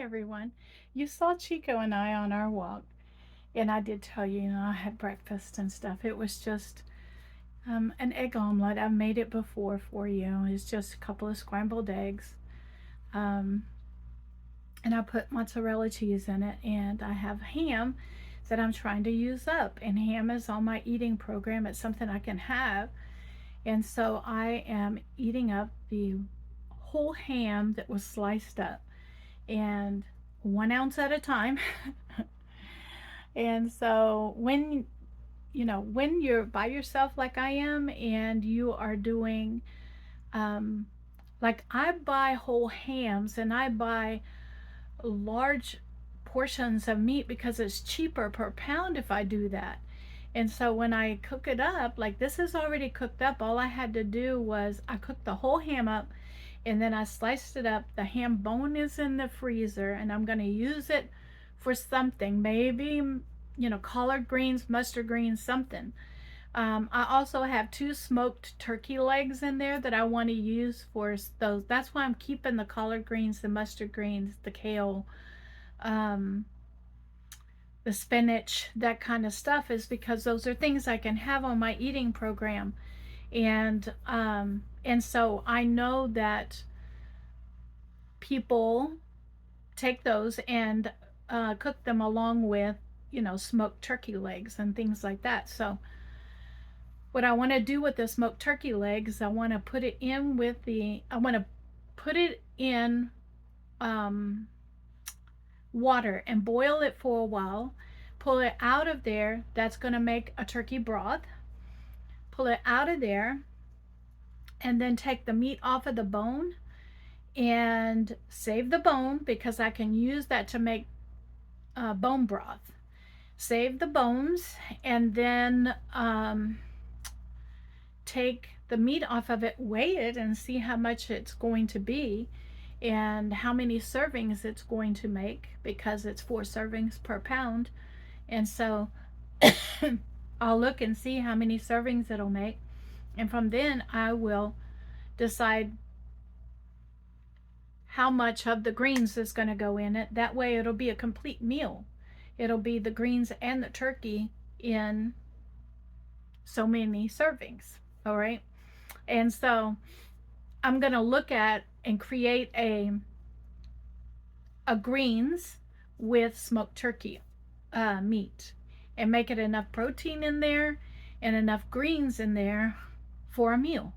everyone. You saw Chico and I on our walk, and I did tell you, I had breakfast and stuff. It was just an egg omelet. I've made it before for you. It's just a couple of scrambled eggs, um, and I put mozzarella cheese in it, and I have ham that I'm trying to use up. And ham is on my eating program. It's something I can have, and so I am eating up the whole ham that was sliced up, and 1 ounce at a time. And so when you're by yourself like I am, and you are doing um like I buy whole hams and I buy large portions of meat because it's cheaper per pound if I do that. And so when I cook it up, like this is already cooked up, all I had to do was I cooked the whole ham up, and then I sliced it up. The ham bone is in the freezer, and I'm going to use it for something, maybe collard greens, mustard greens, something. I also have 2 smoked turkey legs in there that I want to use for those. That's why I'm keeping the collard greens, the mustard greens, the kale, um, the spinach, that kind of stuff, is because those are things I can have on my eating program. And so I know that people take those and cook them along with smoked turkey legs and things like that. So what I want to do with the smoked turkey legs, I want to put it in with the I want to put it in um, water and boil it for a while. Pull it out of there. That's going to make a turkey broth. Pull it out of there, and then take the meat off of the bone and save the bone because I can use that to make bone broth. Save the bones, and then take the meat off of it, weigh it, and see how much it's going to be and how many servings it's going to make, because it's 4 servings per pound. And so I'll look and see how many servings it'll make, and from then I will decide how much of the greens is going to go in it. That way it'll be a complete meal. It'll be the greens and the turkey in so many servings. All right. And so I'm going to look at and create a greens with smoked turkey meat, and make it enough protein in there and enough greens in there for a meal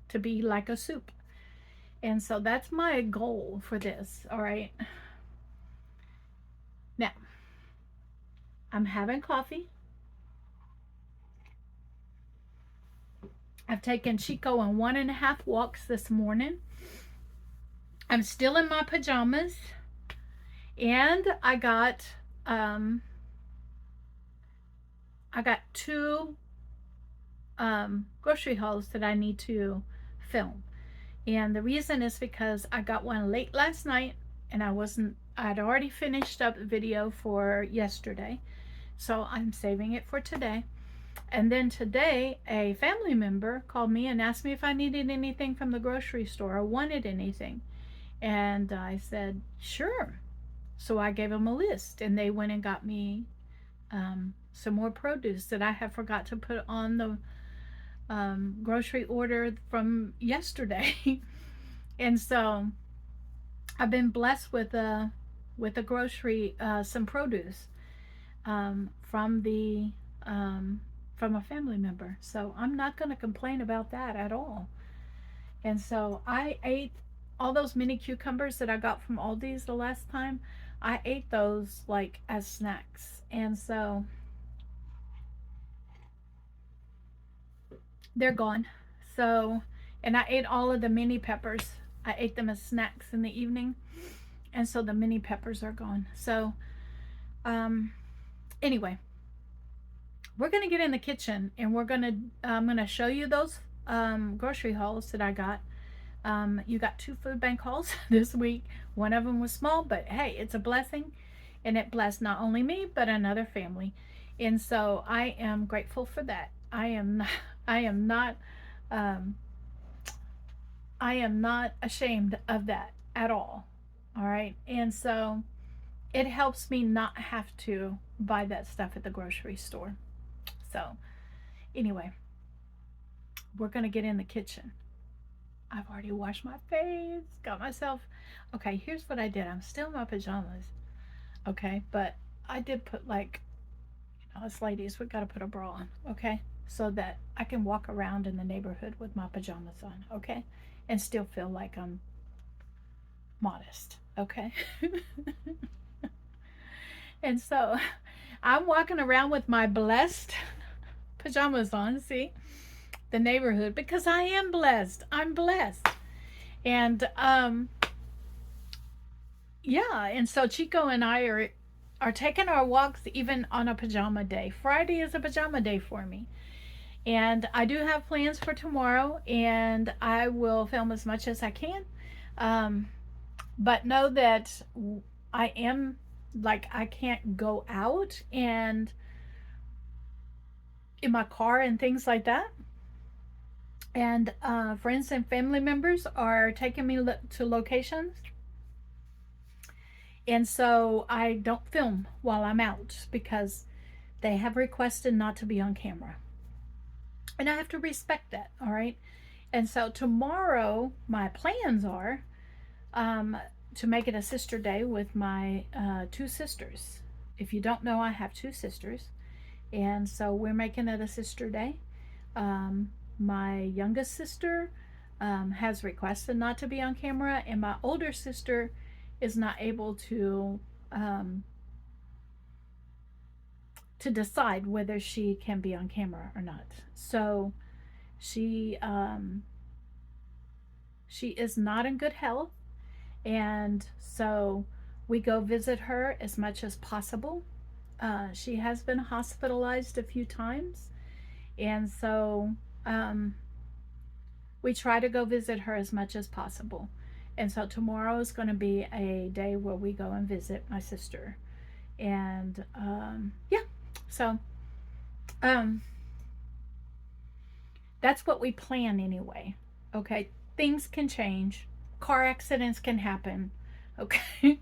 to be like a soup. And so that's my goal for this. All right. Now, I'm having coffee. I've taken Chico on 1.5 walks this morning. I'm still in my pajamas, and I got 2 grocery hauls that I need to film. And the reason is because I got one late last night, and I'd already finished up the video for yesterday, so I'm saving it for today. And then today, a family member called me and asked me if I needed anything from the grocery store or wanted anything. And I said, sure. So I gave them a list, and they went and got me some more produce that I have forgot to put on the grocery order from yesterday. And so I've been blessed with a grocery, some produce from the from a family member. So I'm not going to complain about that at all. And so I ate all those mini cucumbers that I got from Aldi's the last time. I ate those like as snacks. And so they're gone. So, and I ate all of the mini peppers. I ate them as snacks in the evening. And so the mini peppers are gone. So, anyway, we're going to get in the kitchen, and I'm going to show you those grocery hauls that I got. You got 2 food bank hauls this week. One of them was small, but hey, it's a blessing, and it blessed not only me but another family. And so I am grateful for that. I am not um, I am not ashamed of that at all. All right. And so it helps me not have to buy that stuff at the grocery store. So, anyway, we're going to get in the kitchen. I've already washed my face, got myself. Okay, here's what I did. I'm still in my pajamas. Okay, but I did put, like, us ladies, we got to put a bra on. Okay, so that I can walk around in the neighborhood with my pajamas on. Okay, and still feel like I'm modest. Okay. And so I'm walking around with my blessed pajamas on. See, the neighborhood, because I am blessed. I'm blessed. And yeah, and so Chico and I are taking our walks even on a pajama day. Friday is a pajama day for me. And I do have plans for tomorrow, and I will film as much as I can. Um, but know that I am, like, I can't go out and in my car and things like that. And friends and family members are taking me to locations, and so I don't film while I'm out because they have requested not to be on camera, and I have to respect that. All right. And so tomorrow my plans are um, to make it a sister day with my two sisters. If you don't know, I have two sisters, and so we're making it a sister day. My youngest sister has requested not to be on camera, and my older sister is not able um, to decide whether she can be on camera or not. So she she is not in good health, and so we go visit her as much as possible. She has been hospitalized a few times, and so um, we try to go visit her as much as possible. And so tomorrow is going to be a day where we go and visit my sister. And yeah, so um, that's what we plan anyway. Okay, things can change, car accidents can happen. Okay,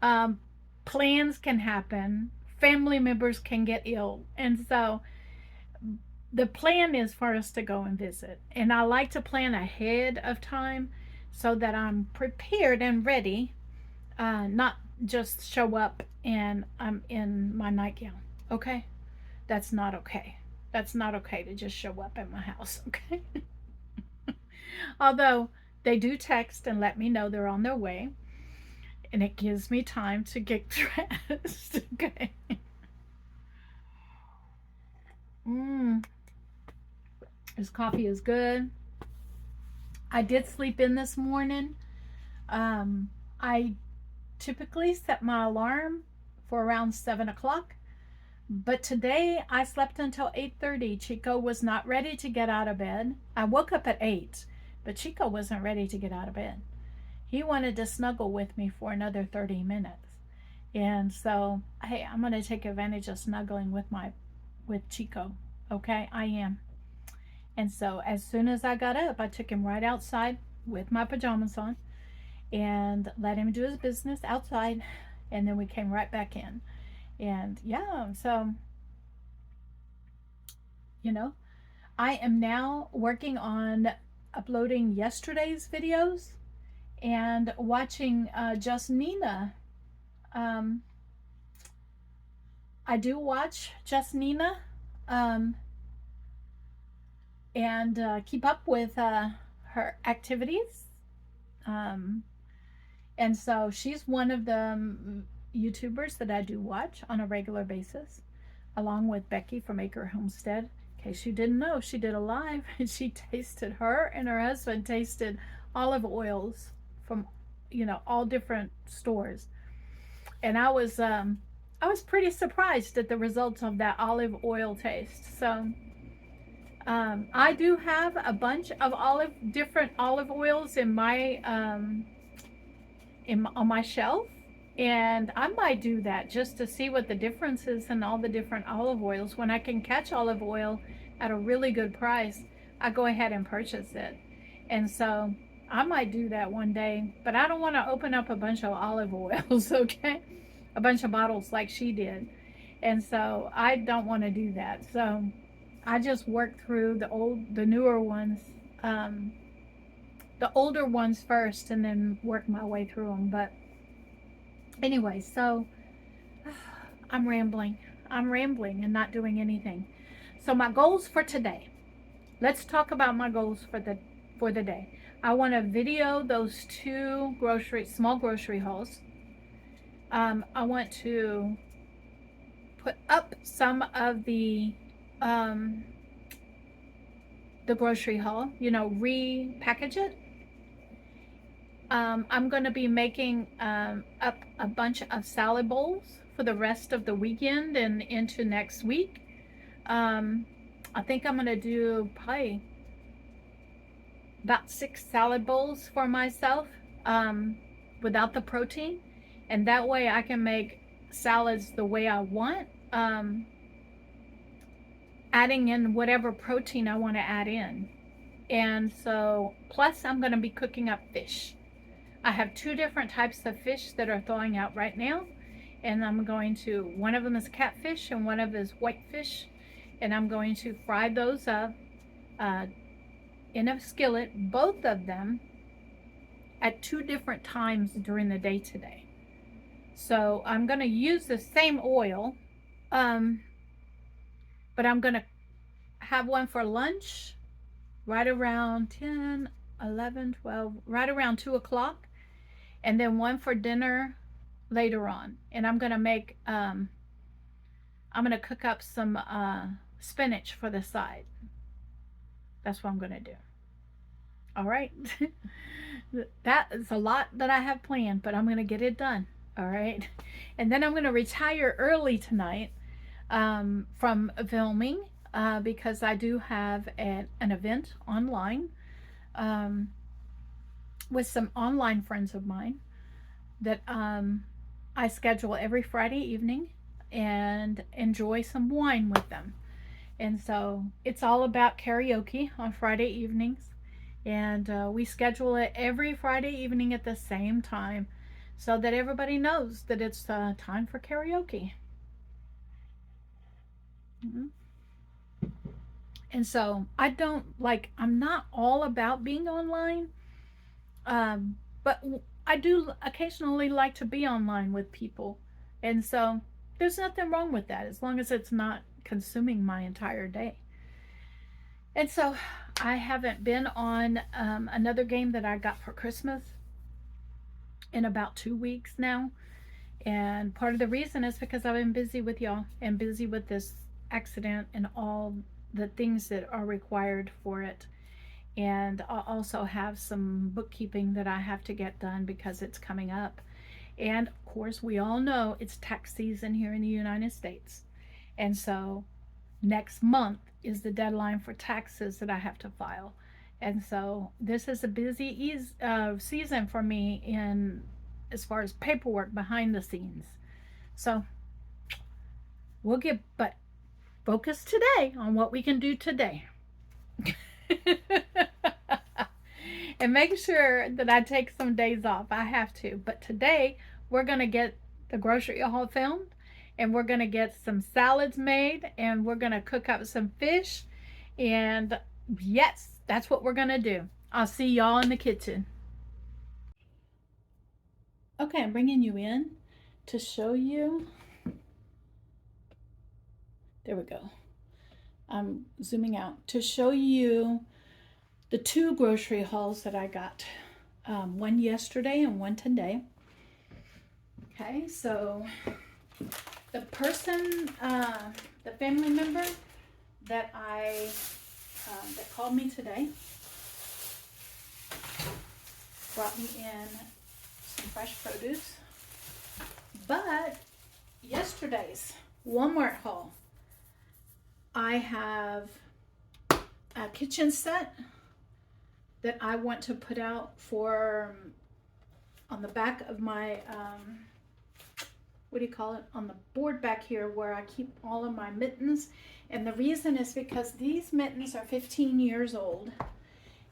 um, plans can happen, family members can get ill. And so the plan is for us to go and visit. And I like to plan ahead of time so that I'm prepared and ready, not just show up and I'm in my nightgown. Okay? That's not okay. That's not okay to just show up at my house. Okay? Although they do text and let me know they're on their way, and it gives me time to get dressed. Okay? Mmm. This coffee is good. I did sleep in this morning. I typically set my alarm for around 7 o'clock, but today I slept until 8:30. Chico was not ready to get out of bed. I woke up at 8, but Chico wasn't ready to get out of bed. He wanted to snuggle with me for another 30 minutes. And so, hey, I'm going to take advantage of snuggling with Chico. Okay? I am. And so as soon as I got up, I took him right outside with my pajamas on and let him do his business outside. And then we came right back in. And yeah, so, you know, I am now working on uploading yesterday's videos and watching Just Nina. I do watch Just Nina. And keep up with her activities. And so she's one of the YouTubers that I do watch on a regular basis, along with Becky from Acre Homestead. In case you didn't know, she did a live and she tasted, her and her husband tasted olive oils from, all different stores. And I was pretty surprised at the results of that olive oil taste. So I do have a bunch of different olive oils in my on my shelf, and I might do that just to see what the difference is in all the different olive oils. When I can catch olive oil at a really good price, I go ahead and purchase it. And so I might do that one day, but I don't want to open up a bunch of olive oils, okay? A bunch of bottles like she did. And so I don't want to do that. So I just work through the newer ones, um, the older ones first, and then work my way through them. But anyway, so I'm rambling. I'm rambling and not doing anything. So my goals for today. Let's talk about my goals for the day. I want to video those two small grocery hauls. I want to put up some of the grocery haul, repackage it. I'm going to be making up a bunch of salad bowls for the rest of the weekend and into next week. I think I'm going to do probably about 6 salad bowls for myself without the protein. And that way I can make salads the way I want, adding in whatever protein I want to add in. And so, plus I'm going to be cooking up fish. I have 2 different types of fish that are thawing out right now. And one of them is catfish and one of them is whitefish. And I'm going to fry those up in a skillet, both of them at 2 different times during the day today. So I'm going to use the same oil, but I'm going to have one for lunch right around 10, 11, 12, right around 2 o'clock, and then one for dinner later on. And I'm going to cook up some spinach for the side. That's what I'm going to do. All right. That is a lot that I have planned, but I'm going to get it done. All right. And then I'm going to retire early tonight from filming because I do have an event online with some online friends of mine that I schedule every Friday evening and enjoy some wine with them. And so it's all about karaoke on Friday evenings. And we schedule it every Friday evening at the same time so that everybody knows that it's time for karaoke. Mm-hmm. And so I'm not all about being online, but I do occasionally like to be online with people. And so there's nothing wrong with that as long as it's not consuming my entire day. And so I haven't been on another game that I got for Christmas in about 2 weeks now. And part of the reason is because I've been busy with y'all and busy with this accident and all the things that are required for it. And I also have some bookkeeping that I have to get done because it's coming up. And of course, we all know it's tax season here in the United States. And so next month is the deadline for taxes that I have to file. And so this is a busy season for me as far as paperwork behind the scenes. So but focus today on what we can do today. And make sure that I take some days off. I have to. But today we're going to get the grocery haul filmed. And we're going to get some salads made, and we're going to cook up some fish. And yes, that's what we're going to do. I'll see y'all in the kitchen. Okay, I'm bringing you in to show you. There we go. I'm zooming out to show you the 2 grocery hauls that I got. One yesterday and one today. Okay, so the family member that that called me today brought me in some fresh produce. But yesterday's Walmart haul, I have a kitchen set that I want to put out for on the back of my on the board back here where I keep all of my mittens. And the reason is because these mittens are 15 years old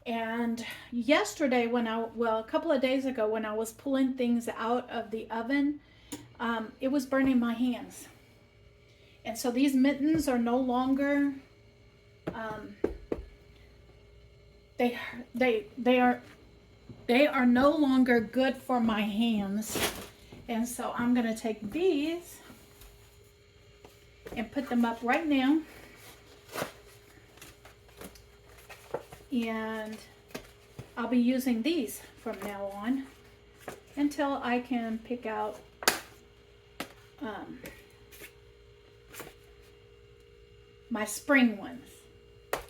And yesterday a couple of days ago when I was pulling things out of the oven, it was burning my hands. And so these mittens are no longer, they are no longer good for my hands. And so I'm gonna take these and put them up right now. And I'll be using these from now on until I can pick out my spring ones.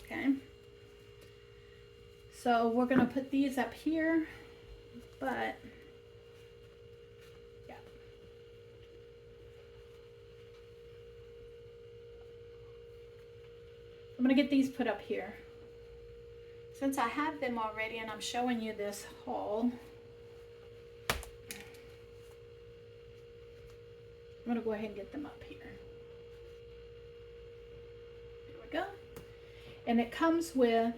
Okay, so we're gonna put these up here, but yeah, I'm gonna get these put up here. Since I have them already and I'm showing you this haul, I'm going to go ahead and get them up here. There we go. And it comes with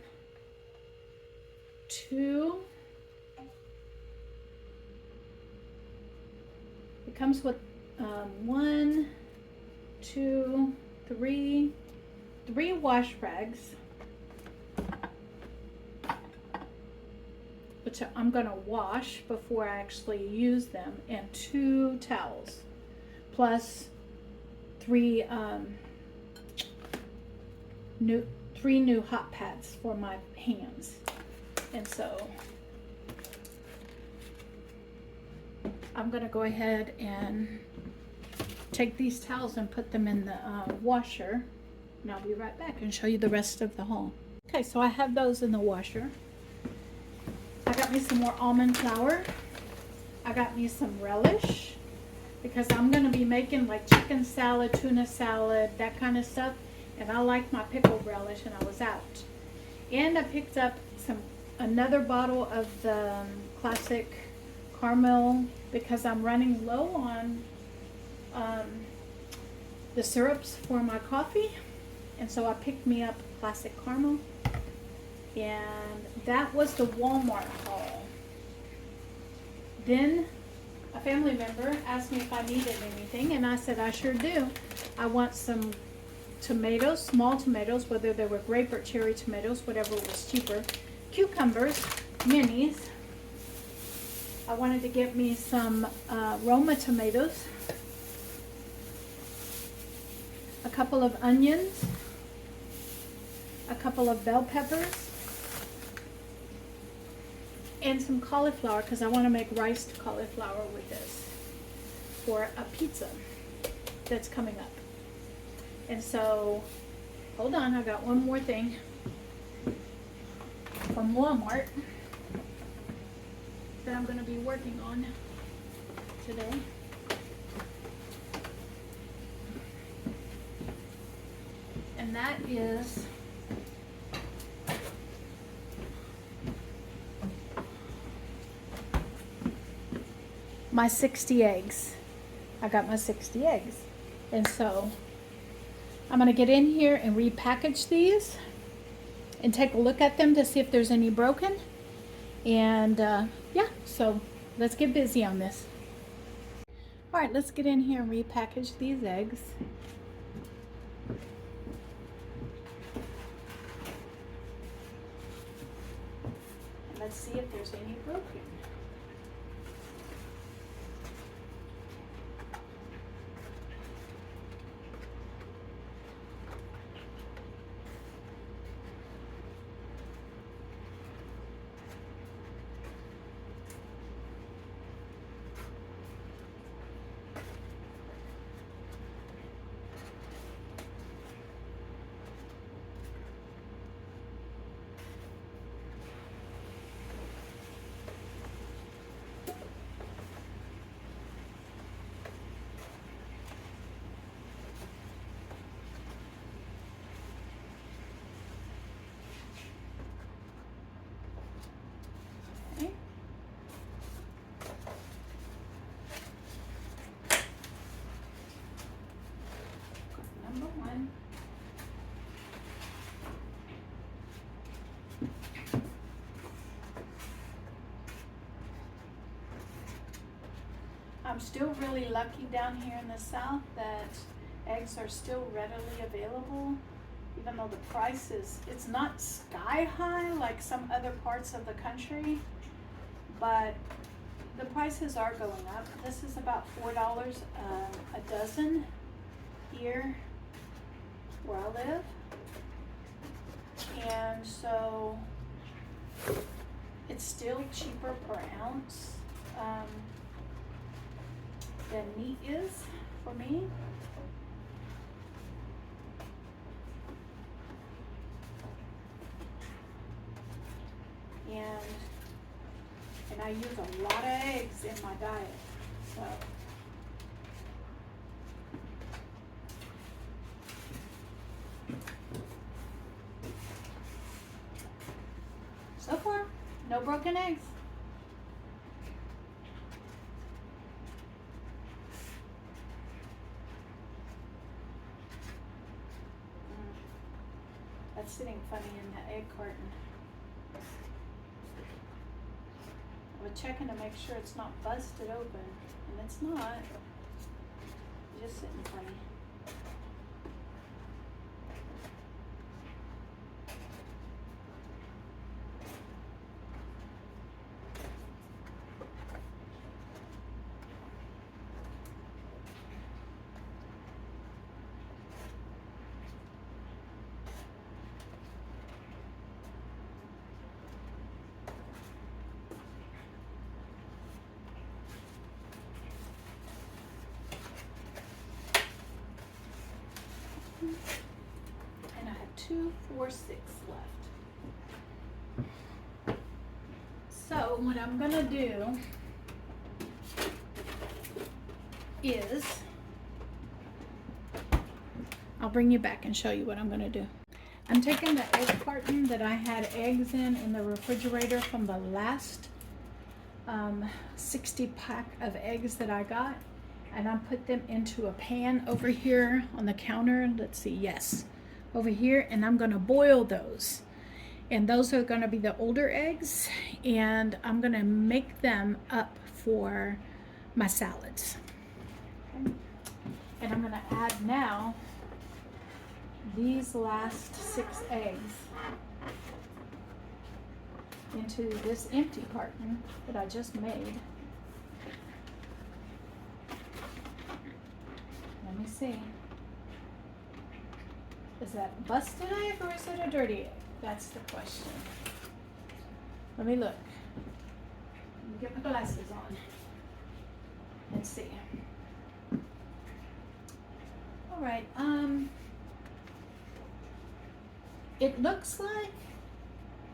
one, two, three wash rags, which I'm going to wash before I actually use them, and 2 towels, plus 3 new hot pads for my hands. And so I'm going to go ahead and take these towels and put them in the washer, and I'll be right back and show you the rest of the haul. Okay, so I have those in the washer. I got me some more almond flour. I got me some relish because I'm going to be making like chicken salad, tuna salad, that kind of stuff. And I like my pickled relish, and I was out. And I picked up another bottle of the classic caramel because I'm running low on the syrups for my coffee. And so I picked me up classic caramel. And that was the Walmart haul. Then a family member asked me if I needed anything, and I said I sure do. I want some tomatoes, small tomatoes, whether they were grape or cherry tomatoes, whatever was cheaper. Cucumbers, minis. I wanted to get me some Roma tomatoes. A couple of onions. A couple of bell peppers. And some cauliflower, because I want to make riced cauliflower with this for a pizza that's coming up. And so, hold on, I got one more thing from Walmart that I'm going to be working on today. And that is my 60 eggs. I got my 60 eggs. And so I'm going to get in here and repackage these and take a look at them to see if there's any broken. And yeah, so let's get busy on this. All right, let's get in here and repackage these eggs. And let's see if there's any broken. I'm still really lucky down here in the South that eggs are still readily available, even though the price it's not sky high like some other parts of the country, but the prices are going up. This is about $4 a dozen here where I live. And so it's still cheaper per ounce than meat is for me. And I use a lot of eggs in my diet, so far, no broken eggs. That's sitting funny in the egg carton. I was checking to make sure it's not busted open, and it's not. It's just sitting funny. And I have 2, 4, 6 left. So what I'm gonna do is I'll bring you back and show you what I'm gonna do. I'm taking the egg carton that I had eggs in the refrigerator from the last 60 pack of eggs that I got, and I put them into a pan over here on the counter. Let's see, yes, over here, and I'm gonna boil those. And those are gonna be the older eggs, and I'm gonna make them up for my salads. Okay. And I'm gonna add now these last 6 eggs into this empty carton that I just made. Let me see. Is that a busted egg or is it a dirty egg? That's the question. Let me look. Let me get my glasses on. Let's see. All right. It looks like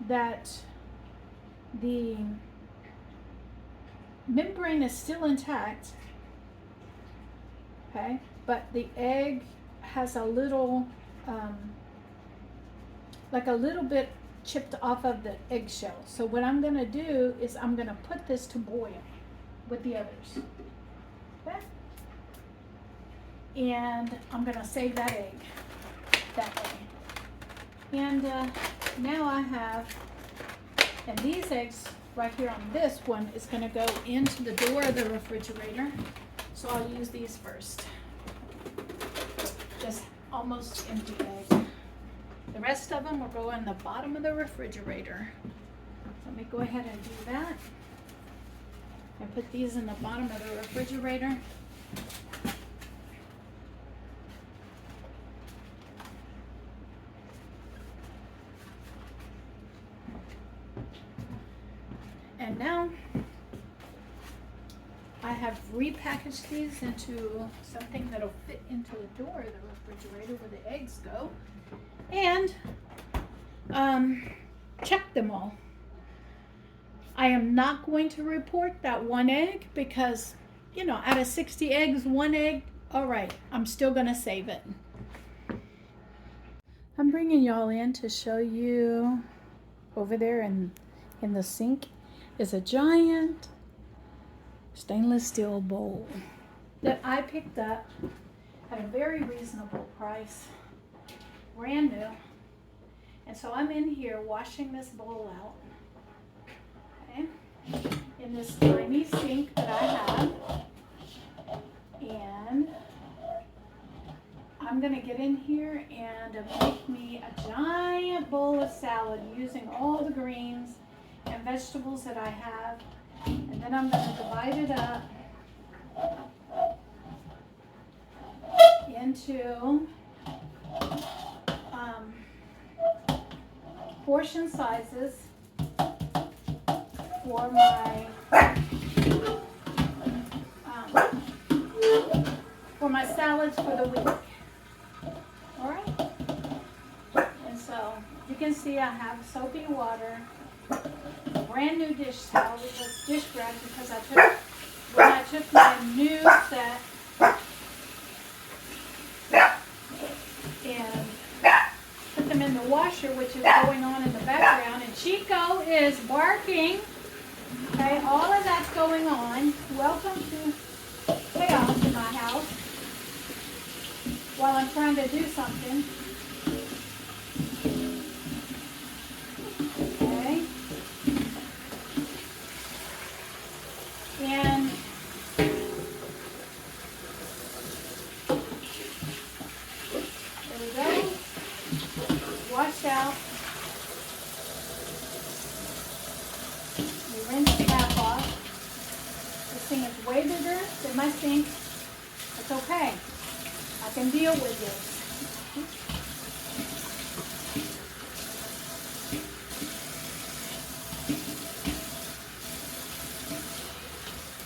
that the membrane is still intact. Okay, but the egg has a little, like a little bit chipped off of the eggshell. So what I'm gonna do is I'm gonna put this to boil with the others. Okay? And I'm gonna save that egg that way. And now I have, and these eggs right here on this one is gonna go into the door of the refrigerator. So I'll use these first. Just almost empty egg. The rest of them will go in the bottom of the refrigerator. Let me go ahead and do that. And put these in the bottom of the refrigerator. And now I have repackaged these into something that'll fit into the door of the refrigerator where the eggs go, and check them all. I am not going to report that 1 egg because, you know, out of 60 eggs, 1 egg, all right, I'm still gonna save it. I'm bringing y'all in to show you over there in the sink is a giant stainless steel bowl that I picked up at a very reasonable price, brand new. And so I'm in here washing this bowl out, okay, in this tiny sink that I have. I'm going to get in here and make me a giant bowl of salad using all the greens and vegetables that I have. And then I'm going to divide it up into portion sizes for my salads for the week. All right. And so you can see I have soapy water, a brand new dish towel, which was dish rag because when I took my new set and put them in the washer, which is going on in the background, and Chico is barking. Okay, all of that's going on. Welcome to chaos in my house while I'm trying to do something. Okay. And there we go. Washed out. You rinse the cap off. This thing is way bigger than my sink. It's okay. I can deal with this.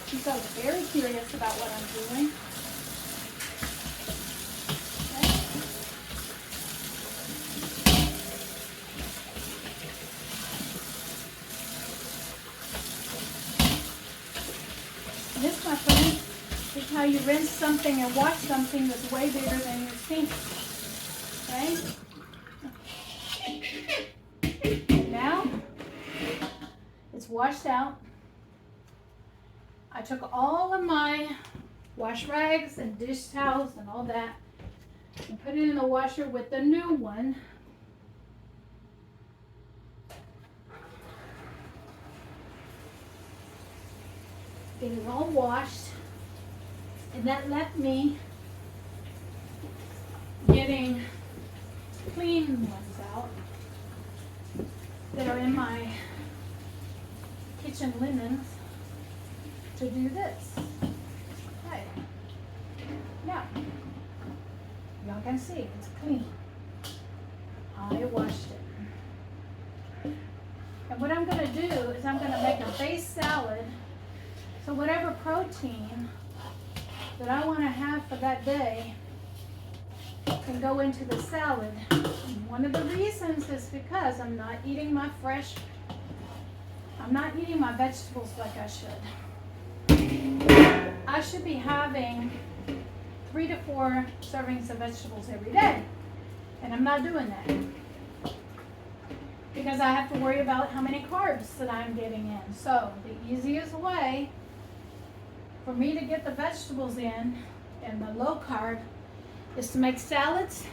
She's very curious about what I'm doing. This, my friend, is how you rinse something and wash something that's way bigger than your sink. Okay? And now, it's washed out. I took all of my wash rags and dish towels and all that and put it in the washer with the new one. It is all washed, and that left me getting clean ones out that are in my kitchen linens to do this. Okay. Now, y'all can see it's clean. I washed it. And what I'm going to do is I'm going to make a base salad. So whatever protein that I want to have for that day can go into the salad. And one of the reasons is because I'm not eating my vegetables like I should. I should be having 3 to 4 servings of vegetables every day. And I'm not doing that, because I have to worry about how many carbs that I'm getting in. So the easiest way for me to get the vegetables in and the low carb is to make salads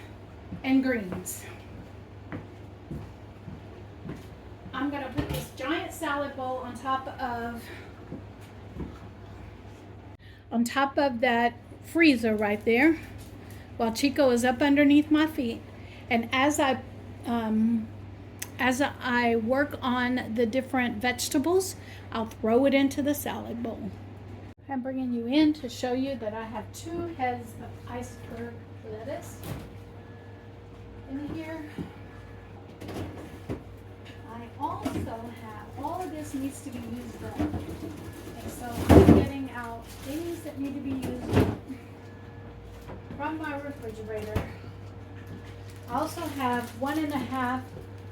and greens. I'm going to put this giant salad bowl on top of that freezer right there while Chico is up underneath my feet. And as I work on the different vegetables, I'll throw it into the salad bowl. I'm bringing you in to show you that I have 2 heads of iceberg lettuce in here. I also have, all of this needs to be used up. And so I'm getting out things that need to be used up from my refrigerator. I also have 1.5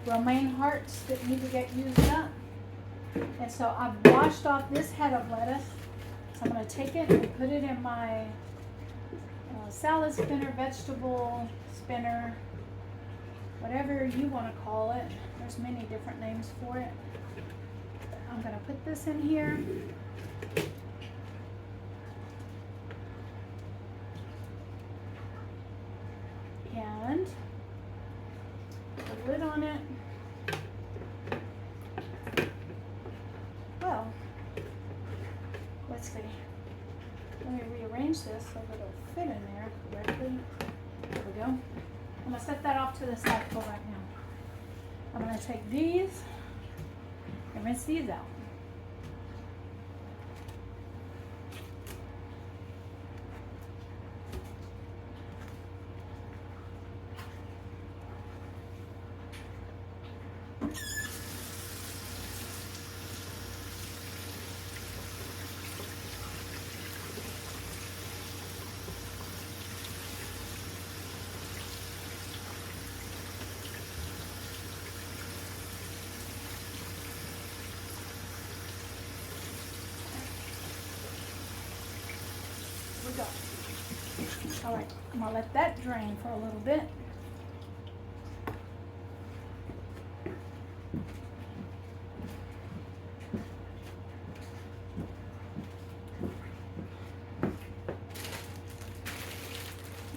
romaine hearts that need to get used up. And so I've washed off this head of lettuce. So I'm going to take it and put it in my salad spinner, vegetable spinner, whatever you want to call it. There's many different names for it. I'm going to put this in here. And put the lid on it. Well, let's see. Let me rearrange this so that it'll fit in there correctly. There we go. I'm going to set that off to the side for right now. I'm going to take these and rinse these out. Go. All right, I'm gonna let that drain for a little bit.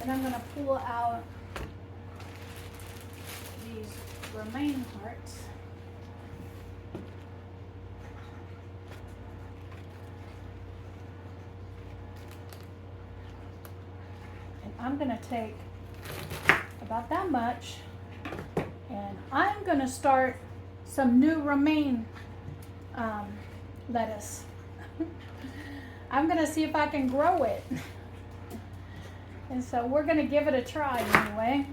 And I'm gonna pull out these romaine hearts. I'm going to take about that much and I'm going to start some new romaine lettuce. I'm going to see if I can grow it. And so we're going to give it a try anyway.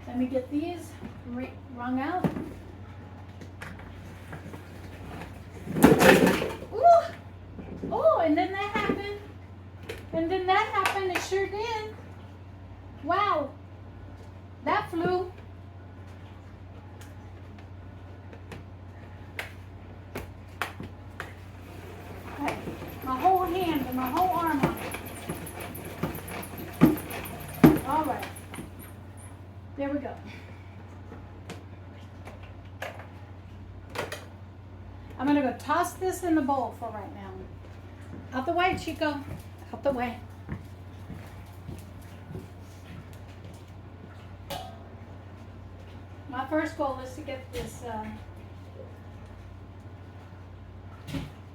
Let me get these wrung out. Oh, and then that happened. And then that happened. It sure did. Wow. That flew. Okay. My whole hand and my whole arm on it. All right. There we go. I'm going to go toss this in the bowl for right now. Out the way, Chico. Out the way. My first goal is to get this,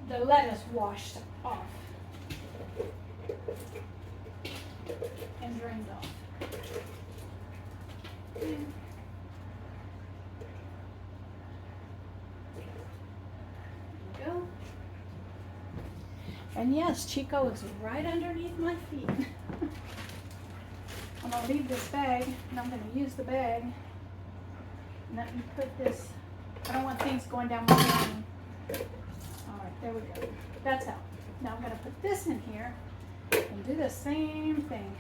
the lettuce washed off and drained off. There we go. And yes, Chico is right underneath my feet. I'm going to leave this bag, and I'm going to use the bag. And let me put this, I don't want things going down my line. All right, there we go. That's out. Now I'm going to put this in here and do the same thing.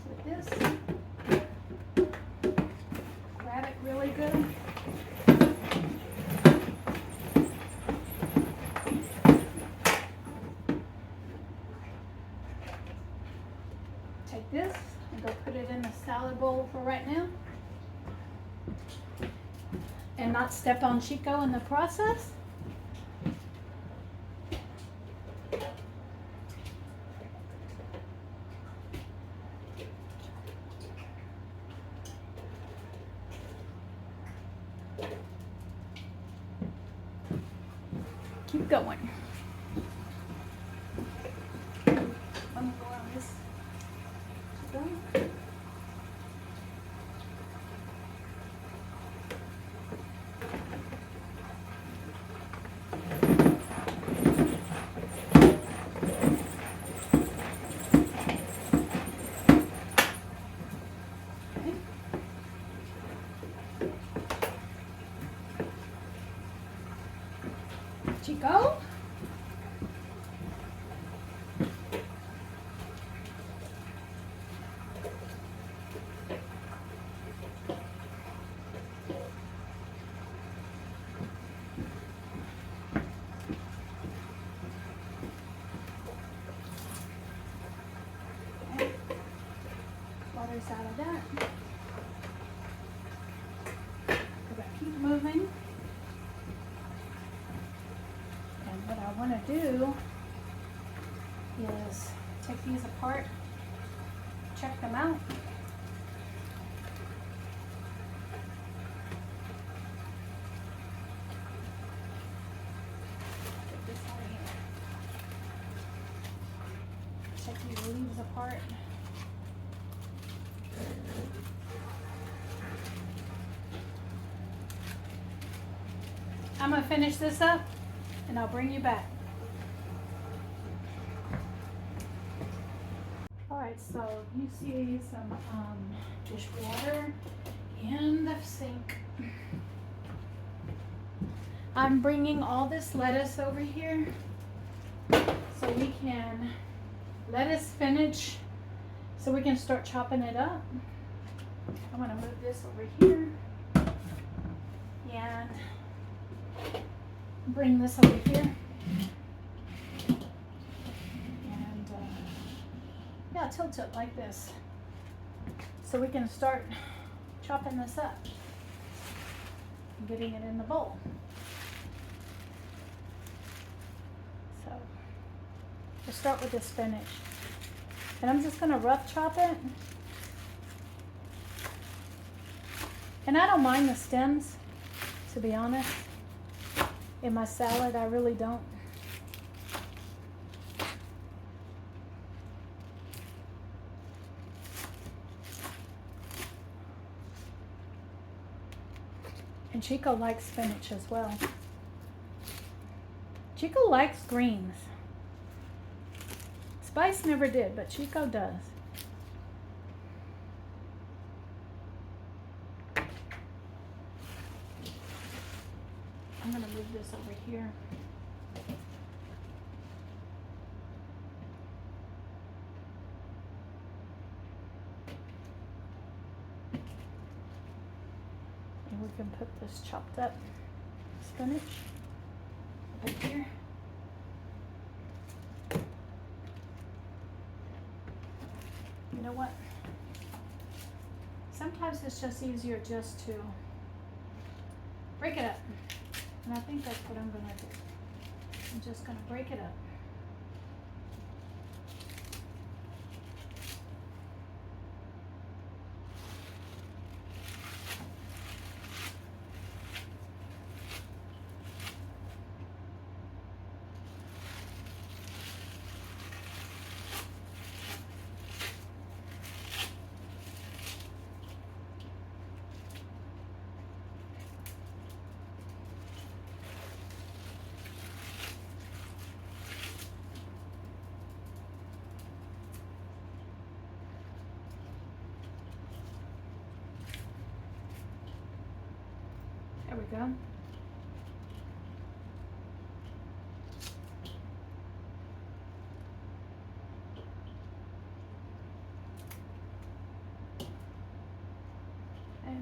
With this. Grab it really good. Take this and go put it in the salad bowl for right now. And not step on Chico in the process. Keep going. Let me go on this. Go. Chico? Okay. Water's out of that. We're going to keep moving. What I want to do is take these apart, check them out, I'm gonna finish this up and I'll bring you back. Alright, so you see some dishwater in the sink. I'm bringing all this lettuce over here so we can let us finish, so we can start chopping it up. I'm gonna move this over here and bring this over here. And yeah, tilt it like this so we can start chopping this up and getting it in the bowl. So we'll start with the spinach. And I'm just gonna rough chop it. And I don't mind the stems, to be honest. In my salad, I really don't. And Chico likes spinach as well. Chico likes greens. Spice never did, but Chico does. I'm gonna move this over here. And we can put this chopped up spinach over here. You know what? Sometimes it's just easier just to break it up. And I think that's what I'm gonna do. I'm just gonna break it up. There we go. Okay.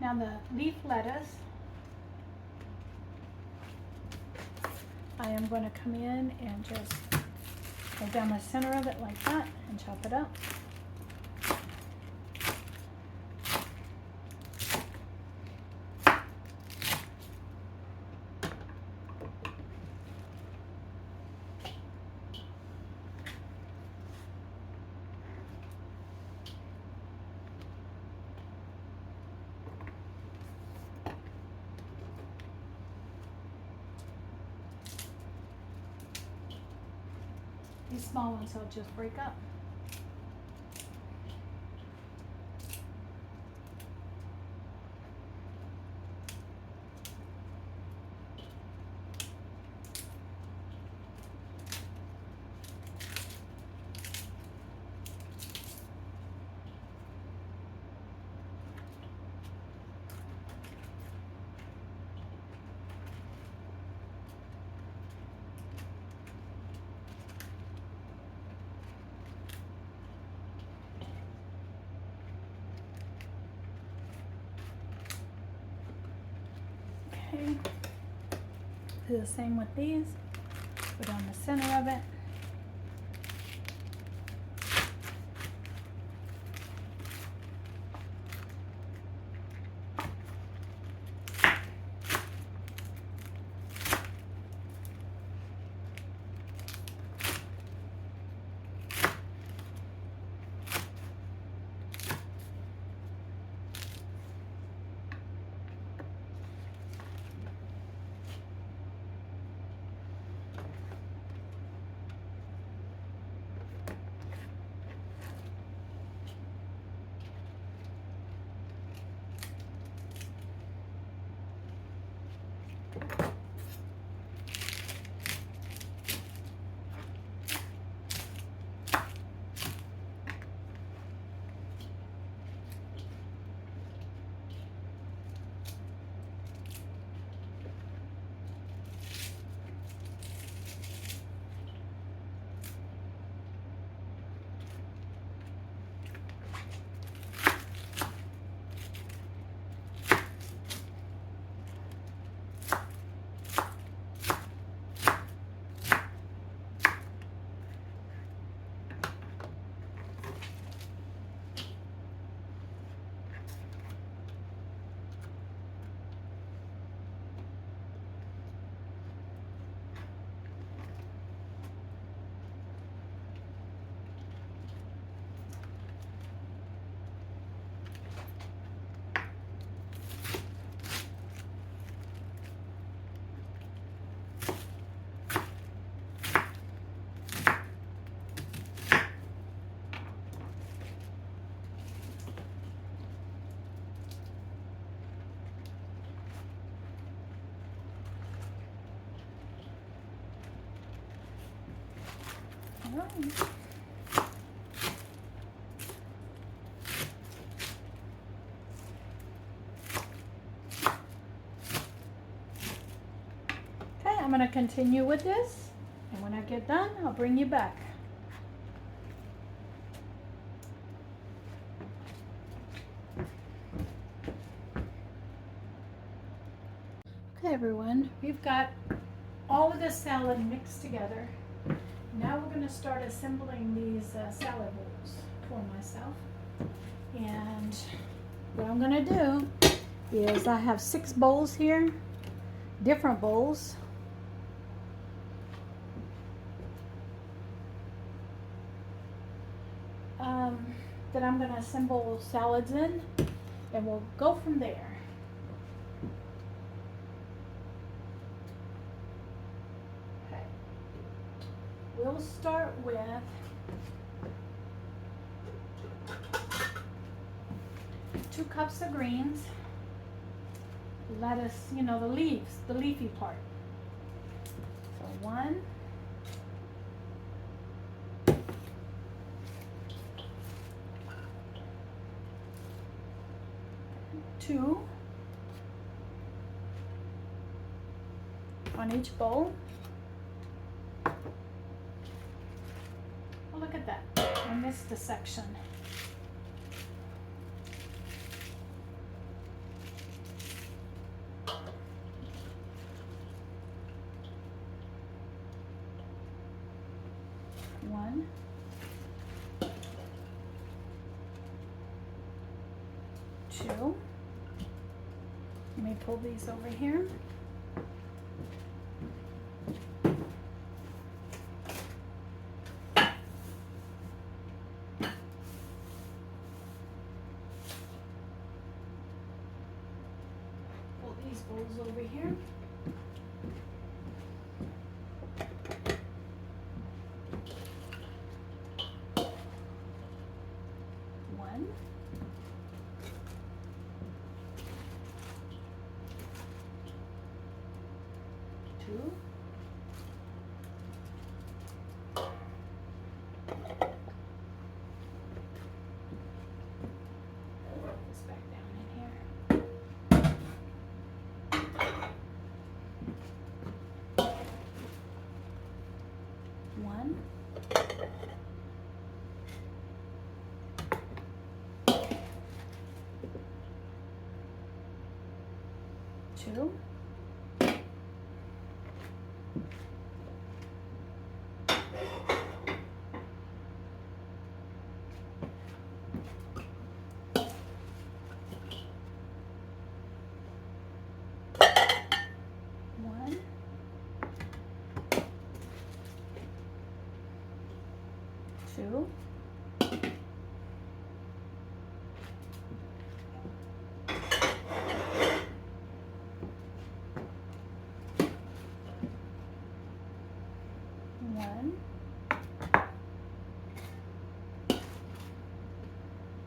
Now the leaf lettuce, I am going to come in and just go down the center of it like that and chop it up. These small ones I'll just break up. Okay, do the same with these. Go down the center of it. right. Okay, I'm going to continue with this, and when I get done, I'll bring you back. Okay, everyone, we've got all of the salad mixed together. Now we're going to start assembling these salad bowls for myself. And what I'm going to do is I have 6 bowls here, different bowls. That I'm going to assemble salads in, and we'll go from there. Okay. We'll start with 2 cups of greens, lettuce, you know, the leaves, the leafy part. So 1, 2 on each bowl. Oh, look at that. I missed the section. One, 2. Let me pull these over here. 2. Put this back down in here. 1. 2. 1. 2. 1,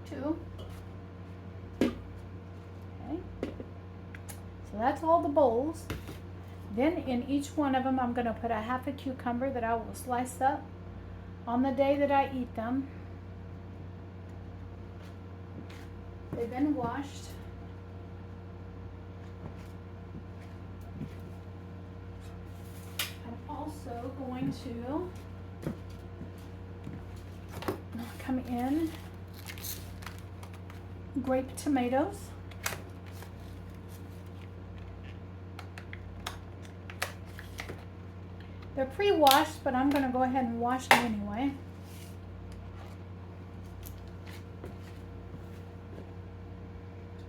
2. Okay. So that's all the bowls. Then in each one of them, I'm going to put a half a cucumber that I will slice up on the day that I eat them. They've been washed. I'm also going to come in grape tomatoes. They're pre-washed, but I'm going to go ahead and wash them anyway.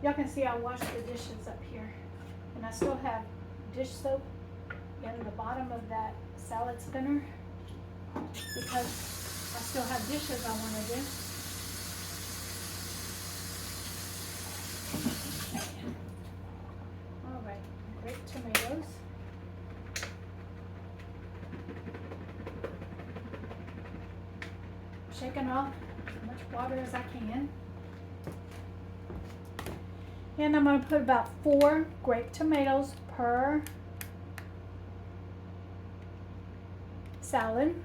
Y'all can see I washed the dishes up here. And I still have dish soap in the bottom of that salad spinner because I still have dishes I want to do. All right, grape tomatoes. Shaking off as much water as I can. And I'm going to put about 4 grape tomatoes per salad.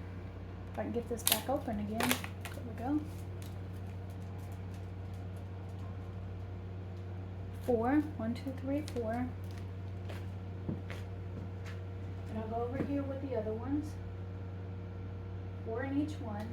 If I can get this back open again. There we go. 4. 1, 2, 3, 4. And I'll go over here with the other ones. 4 in each one.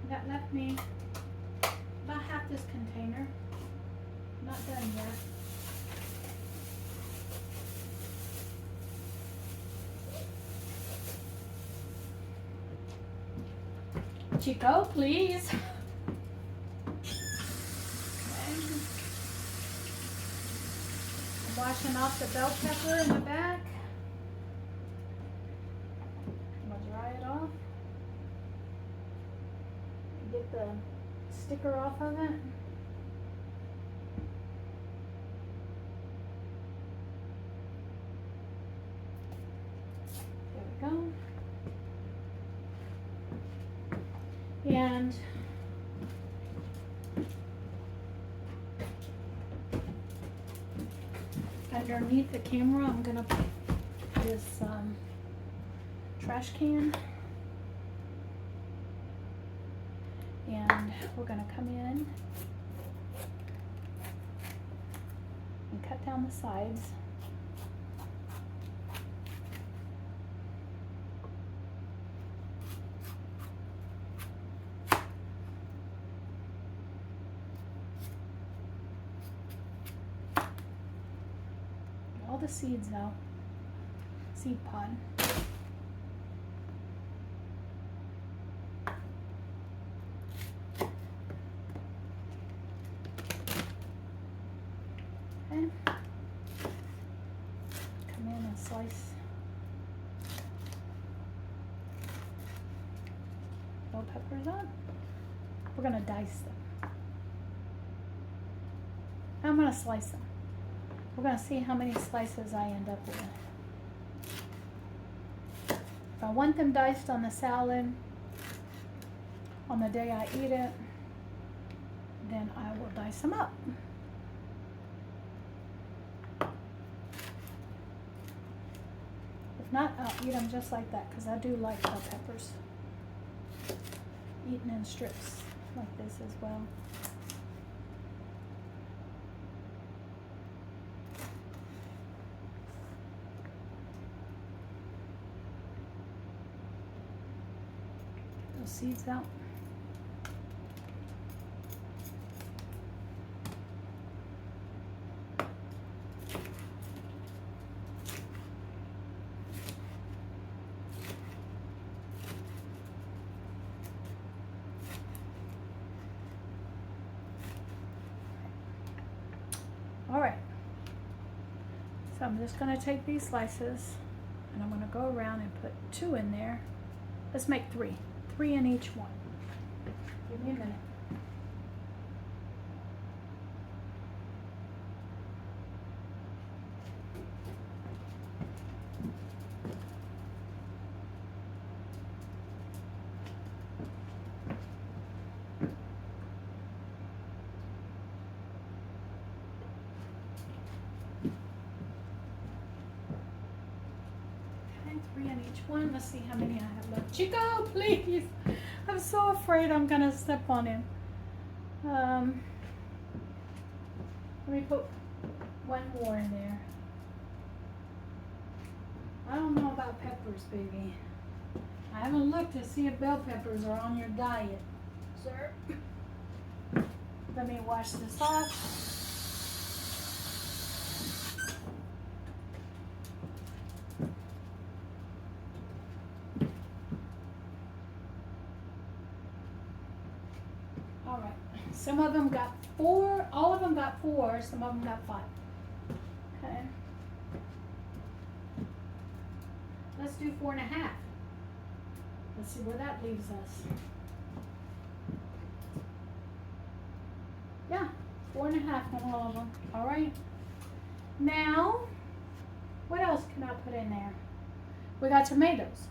That left me about half this container. Not done yet. Chico, please. Okay. I'm washing off the bell pepper in the back. I'm gonna dry it off. Get the sticker off of it. There we go. And underneath the camera, I'm gonna put this trash can. And we're going to come in and cut down the sides. Get all the seeds out. Seed pod. Come in and slice bell peppers up. We're going to dice them. I'm going to slice them. We're going to see how many slices I end up with. If I want them diced on the salad, on the day I eat it, then I will dice them up. If not, I'll eat them just like that because I do like bell peppers. Eaten in strips like this as well. Get those seeds out. All right, so I'm just going to take these slices and I'm going to go around and put 2 in there. Let's make 3 in each one. Give me a minute. One. Let's see how many I have left. Chico, please. I'm so afraid I'm gonna step on him. Let me put 1 more in there. I don't know about peppers, baby. I haven't looked to see if bell peppers are on your diet, sir. Let me wash this off. Some of them got 4, all of them got 4, some of them got 5. Okay. Let's do 4.5. Let's see where that leaves us. Yeah, 4.5 on all of them. All right. Now, What else can I put in there? We got tomatoes.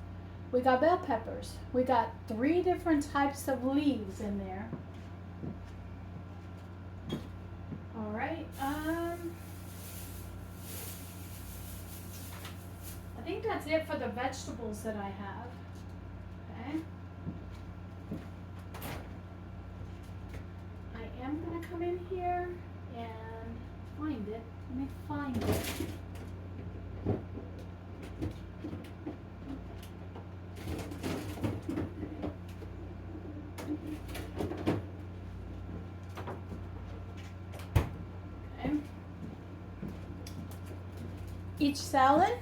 We got bell peppers. We got 3 different types of leaves in there. All right. I think that's it for the vegetables that I have. Okay. I am gonna come in here and find it. Let me find it. Okay. Each salad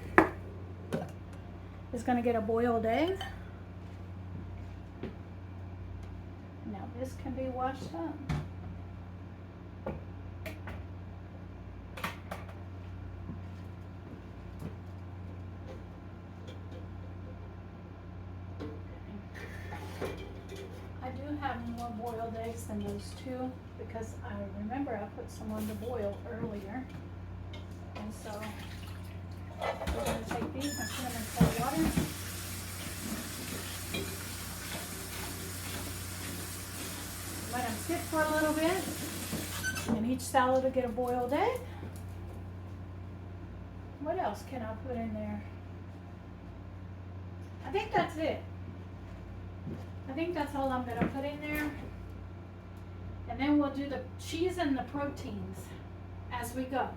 is going to get a boiled egg. Now this can be washed up. I do have more boiled eggs than those 2 because I remember I put some on the boil earlier. And so we're going to take these and put them in cold water. Let them sit for a little bit. And each salad will get a boiled egg. What else can I put in there? I think that's it. I think that's all I'm going to put in there. And then we'll do the cheese and the proteins as we go.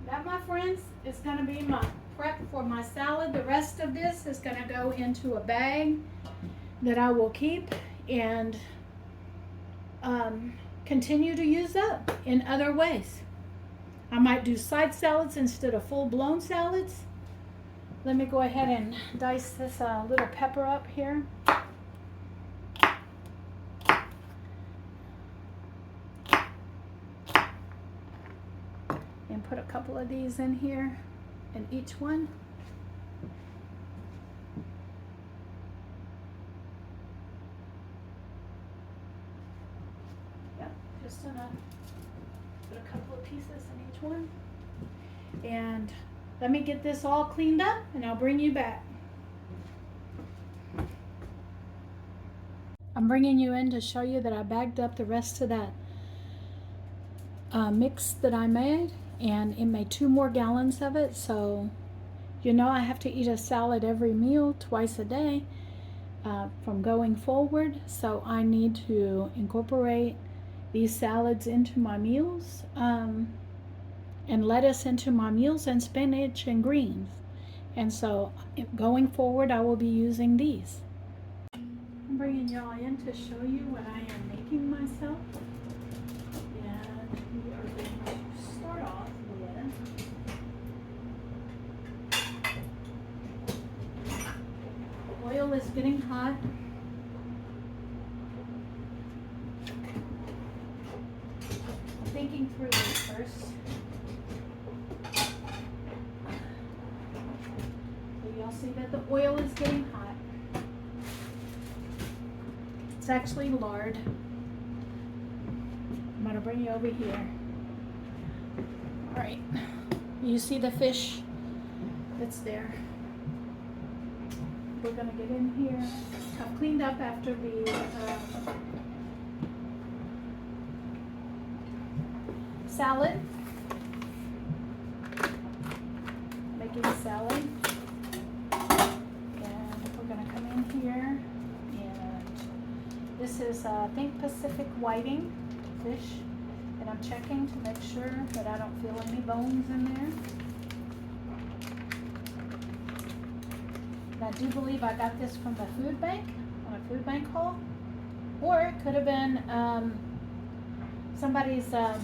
That, my friends, is going to be my prep for my salad. The rest of this is going to go into a bag that I will keep and continue to use up in other ways. I might do side salads instead of full-blown salads. Let me go ahead and dice this little pepper up here. And put a couple of these in here in each one. Yep, just enough. Put a couple of pieces in each one. And let me get this all cleaned up and I'll bring you back. I'm bringing you in to show you that I bagged up the rest of that mix that I made, and it made 2 more gallons of it. So you know I have to eat a salad every meal, twice a day from going forward. So I need to incorporate these salads into my meals. And lettuce into my meals, and spinach and greens. And so going forward, I will be using these. I'm bringing y'all in to show you what I am making myself. And we are going to start off with the oil is getting hot. I'm thinking through this first. See that the oil is getting hot. It's actually lard. I'm going to bring you over here. All right. You see the fish that's there. We're going to get in here. I've cleaned up after the salad. Making salad. Here, and this is I think Pacific whiting fish, and I'm checking to make sure that I don't feel any bones in there. And I do believe I got this from the food bank, on a food bank haul, or it could have been somebody's what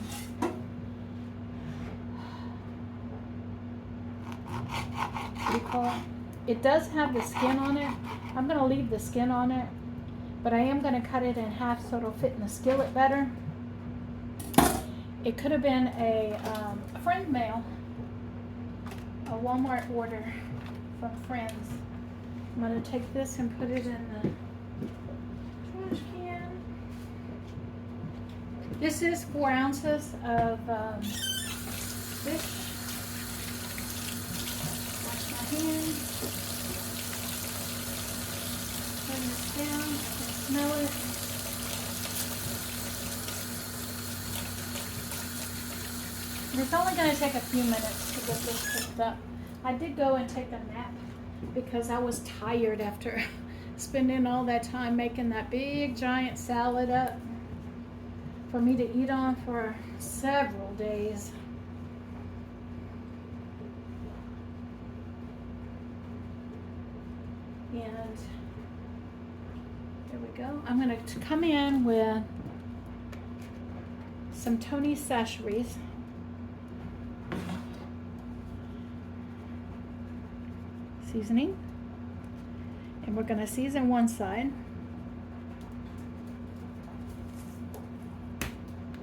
do you call it? It does have the skin on it. I'm going to leave the skin on it, but I am going to cut it in half so it'll fit in the skillet better. It could have been a friend mail, a Walmart order from friends. I'm going to take this and put it in the trash can. This is 4 ounces of fish. pan. Turn this down. I can smell it. And it's only going to take a few minutes to get this cooked up. I did go and take a nap because I was tired after spending all that time making that big giant salad up for me to eat on for several days. And there we go. I'm going to come in with some Tony's sachet seasoning, and we're going to season one side,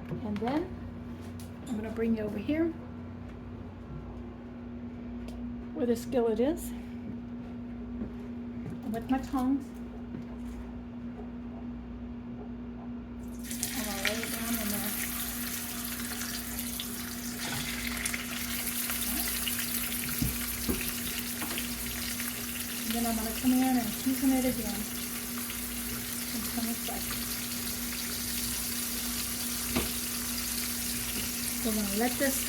and then I'm going to bring you over here where the skillet is, and with my tongs I'm going to lay it down in there. Then I'm going to come in and season it again in 20 seconds. We're going to let this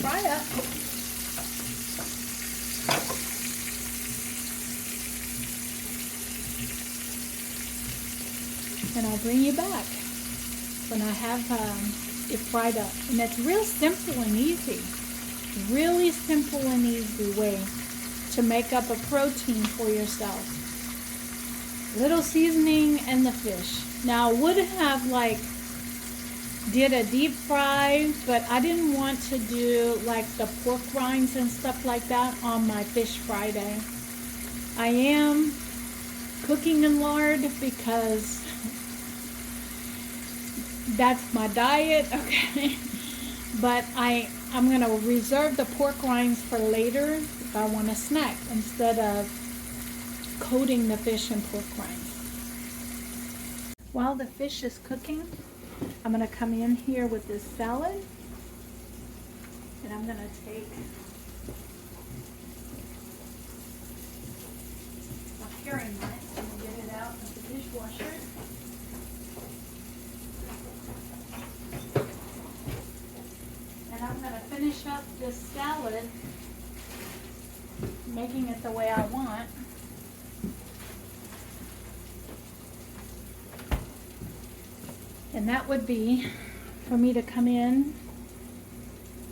fry up. And I'll bring you back when I have it fried up. And it's real simple and easy. Really simple and easy way to make up a protein for yourself. Little seasoning and the fish. Now I would have did a deep fry, but I didn't want to do like the pork rinds and stuff like that on my Fish Friday. I am cooking in lard because that's my diet, okay? But I'm going to reserve the pork rinds for later if I want a snack instead of coating the fish in pork rinds. While the fish is cooking, I'm going to come in here with this salad, and I'm going to take a paring knife and get it out of the dishwasher. And I'm going to finish up this salad, making it the way I want. And that would be for me to come in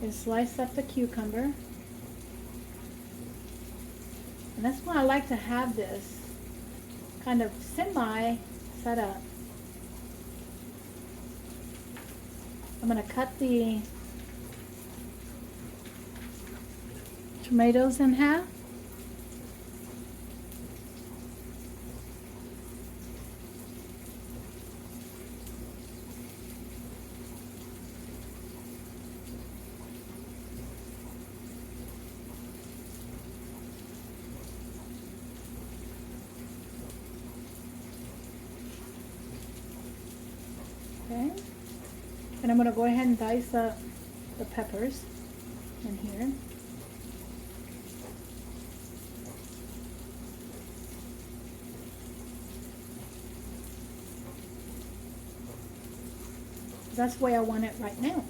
and slice up the cucumber. And that's why I like to have this kind of semi set up. I'm going to cut the tomatoes in half. Okay, and I'm going to go ahead and dice up the peppers in here. That's the way I want it right now.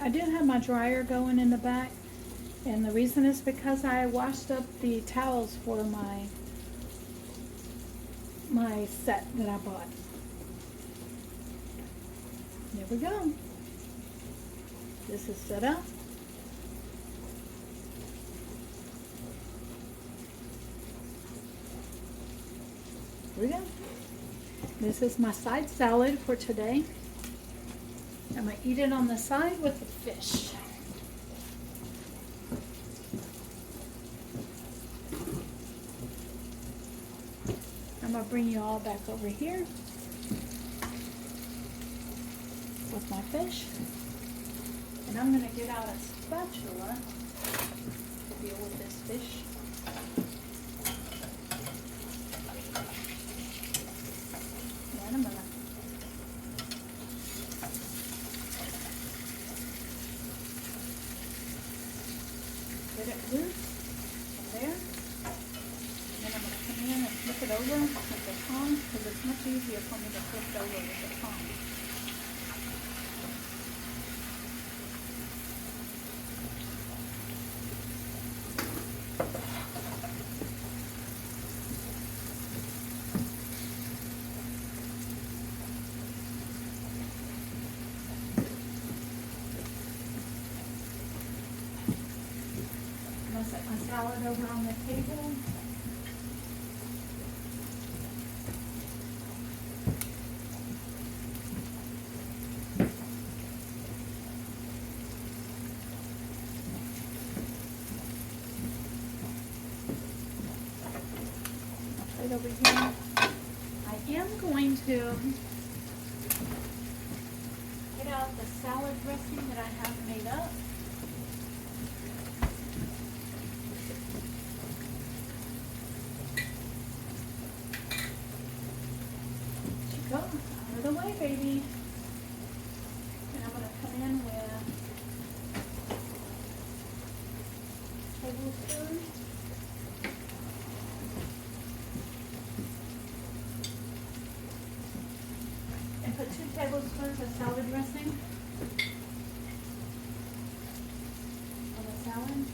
I did have my dryer going in the back, and the reason is because I washed up the towels for my set that I bought. There we go. This is set up. Here we go. This is my side salad for today. I'm going to eat it on the side with the fish. I'm going to bring you all back over here with my fish. And I'm going to get out a spatula to deal with this fish. And I'm going to get it loose from there. And then I'm going to come in and flip it over with the tongue, because it's much easier for me to flip it over with the tongue. Set my salad over on the table. Right over here. I am going to get out the salad dressing that I have made up. Go out of the way, baby. And I'm going to come in with a tablespoon. And put 2 tablespoons of salad dressing on the salad.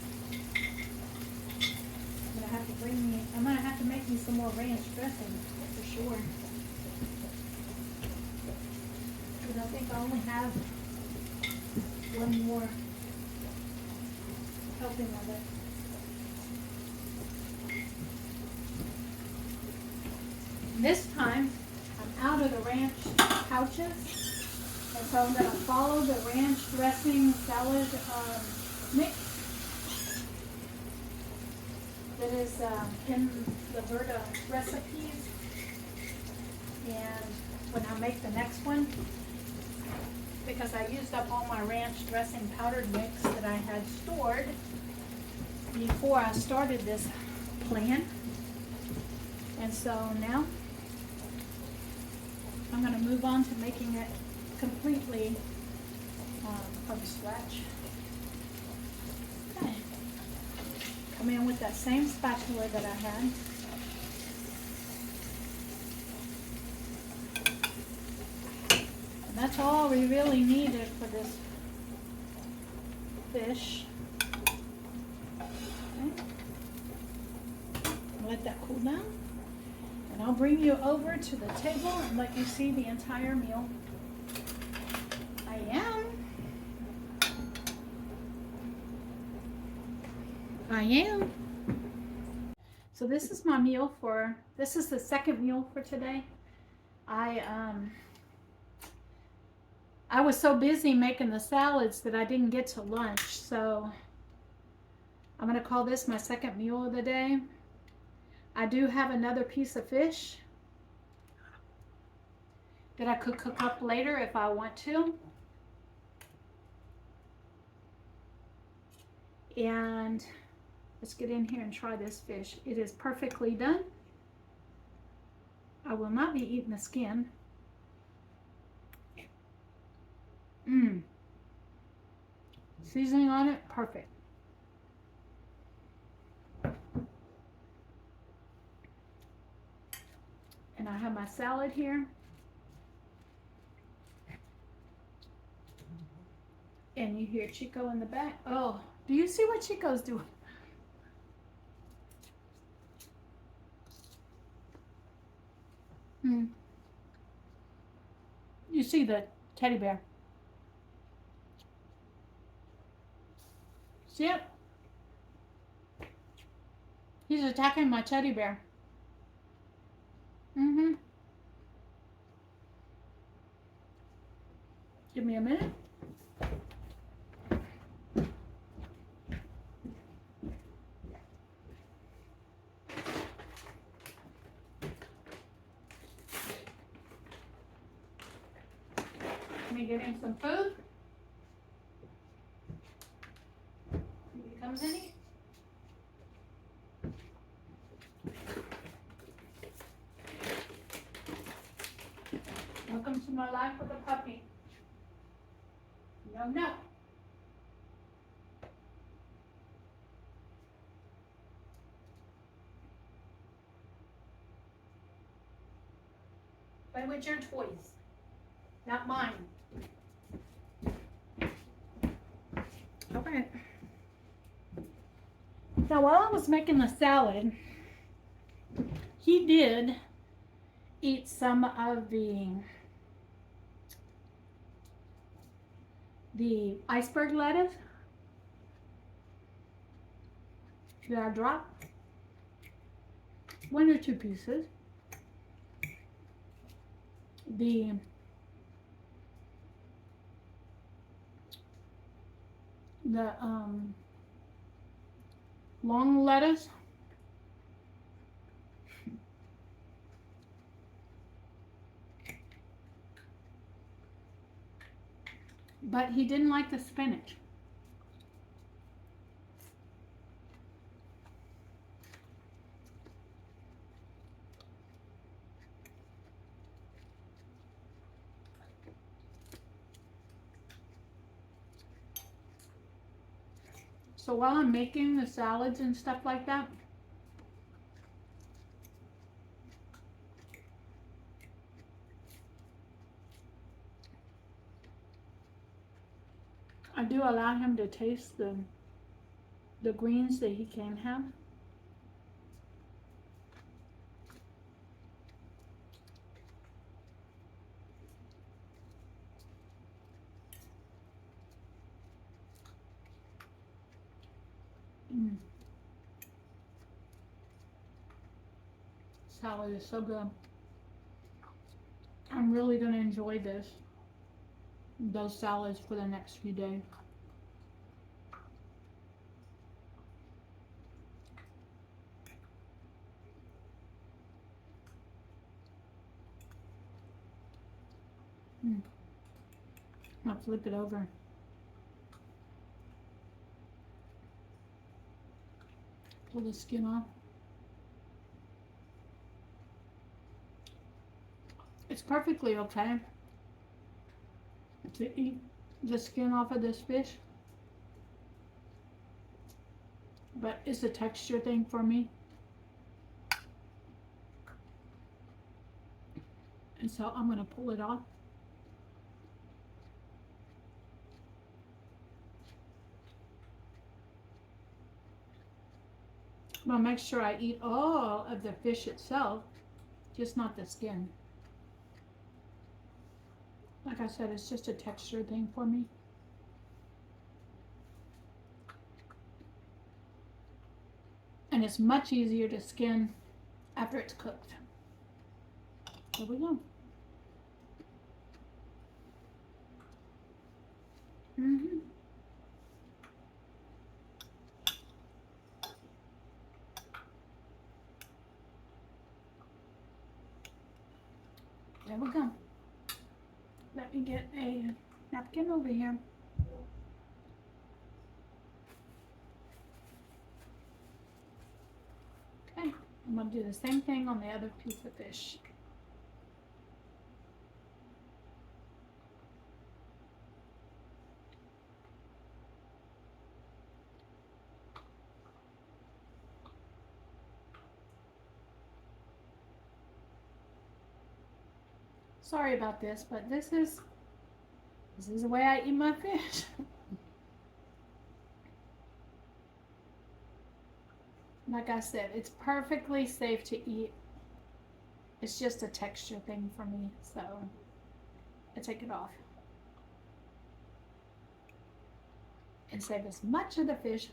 I'm going to have to make me some more ranch dressing for sure. I think I only have one more helping of it. This time, I'm out of the ranch pouches, and so I'm going to follow the ranch dressing salad mix that is in the Verda recipes. And when I make the next one, because I used up all my ranch dressing powdered mix that I had stored before I started this plan. And so now I'm going to move on to making it completely from scratch. Okay. Come in with that same spatula that I had. That's all we really needed for this fish. Okay. Let that cool down. And I'll bring you over to the table and let you see the entire meal. I am. So this is my meal this is the second meal for today. I was so busy making the salads that I didn't get to lunch, so I'm going to call this my second meal of the day. I do have another piece of fish that I could cook up later if I want to. And let's get in here and try this fish. It is perfectly done. I will not be eating the skin. Seasoning on it, perfect. And I have my salad here. And you hear Chico in the back. Oh, do you see what Chico's doing? You see the teddy bear. See it? He's attacking my teddy bear. Give me a minute. me get him some food. If he comes any. Welcome to my life with a puppy. No, no. Play with your toys, not mine. Okay. Now, while I was making the salad, he did eat some of the iceberg lettuce that I dropped. 1 or 2 pieces. The long lettuce. But he didn't like the spinach. So while I'm making the salads and stuff like that, I do allow him to taste the greens that he can have. Salad is so good. I'm really going to enjoy those salads for the next few days. I'll flip it over. Pull the skin off. It's perfectly okay to eat the skin off of this fish, but it's a texture thing for me. And so I'm going to pull it off. I'm going to make sure I eat all of the fish itself, just not the skin. Like I said, it's just a texture thing for me. And it's much easier to skin after it's cooked. There we go. There we go. Let me get a napkin over here. Okay, I'm going to do the same thing on the other piece of fish. Sorry about this, but this is the way I eat my fish. Like I said, it's perfectly safe to eat. It's just a texture thing for me, so I take it off. And save as much of the fish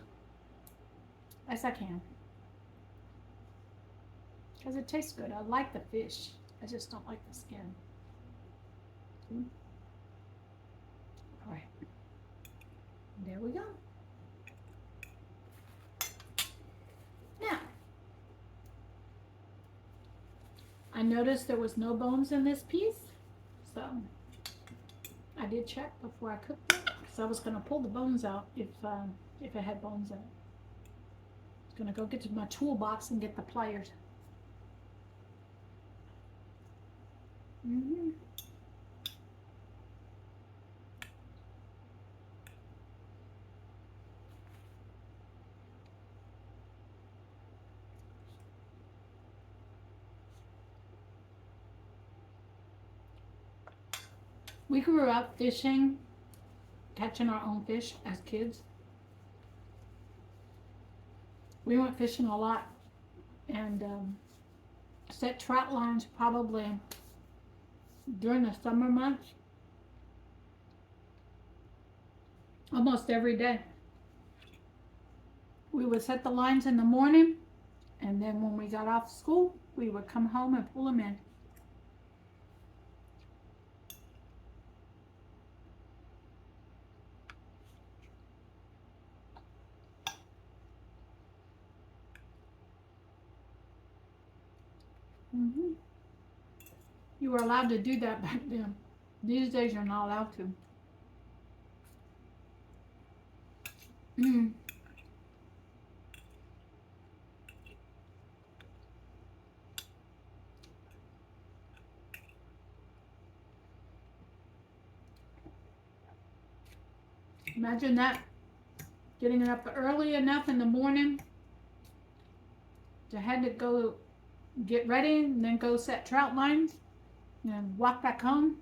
as I can. Because it tastes good. I like the fish. I just don't like the skin. All right. There we go. Now, I noticed there was no bones in this piece, so I did check before I cooked it because I was gonna pull the bones out if it had bones in it. I was gonna go get to my toolbox and get the pliers. Mm-hmm. We grew up fishing, catching our own fish as kids. We went fishing a lot and set trout lines probably during the summer months almost every day. We would set the lines in the morning, and then when we got off school, we would come home and pull them in. Mm-hmm. You were allowed to do that back then. These days, you're not allowed to. Mm. Imagine that, getting up early enough in the morning to had to go get ready and then go set trout lines and walk back home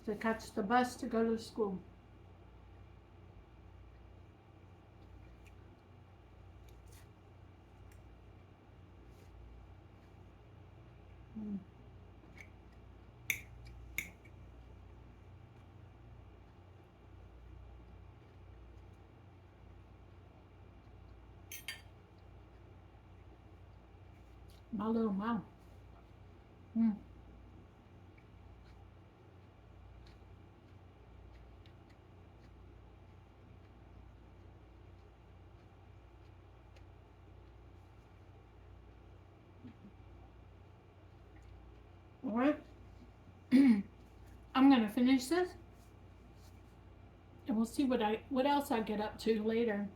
to catch the bus to go to school. Mm. My little mouth. Mm. All right. I'm gonna finish this, and we'll see what else I get up to later.